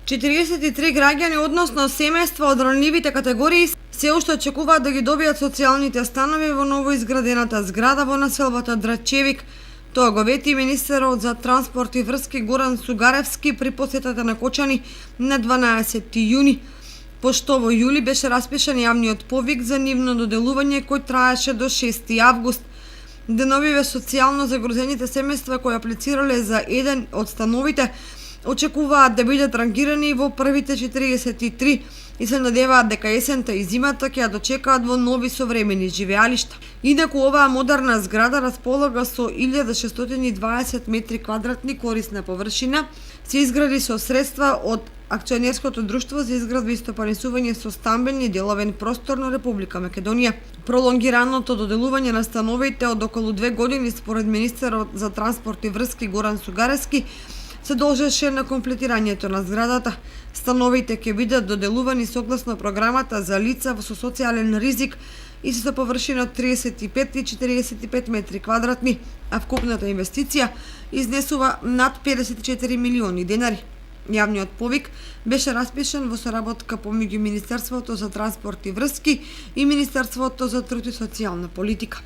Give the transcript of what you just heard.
43 граѓани, односно семејства од ранливите категории, се уште очекуваат да ги добијат социјалните станови во новоизградената зграда во населбата Драчевик. Тоа го вети министерот за транспорт и врски Горан Сугаревски при посетата на Кочани на 12 јуни. Пошто во јули беше распишан јавниот повик за нивно доделување кој траеше до 6 август. Деновиве социјално загрозените семејства кои аплицирале за еден од становите очекуваат да бидат рангирани во првите 43 и се надеваат дека есента и зимата ќе ја дочекаат во нови современи живеалишта. Инаку оваа модерна зграда располага со 1620 метри квадратни корисна површина, се изгради со средства од Акционерското друштво за изградба и стопанисување со стамбен и деловен простор на Република Македонија. Пролонгираното доделување на становите од околу 2 години според министерот за транспорт и врски Горан Сугаревски се должеше на комплетирањето на зградата. Становите ќе бидат доделувани согласно програмата за лица со социјален ризик и со површина од 35 и 45 метри квадратни, а вкупната инвестиција изнесува над 54 милиони денари. Јавниот повик беше распишан во соработка помеѓу Министерството за транспорт и врски и Министерството за труд и социјална политика.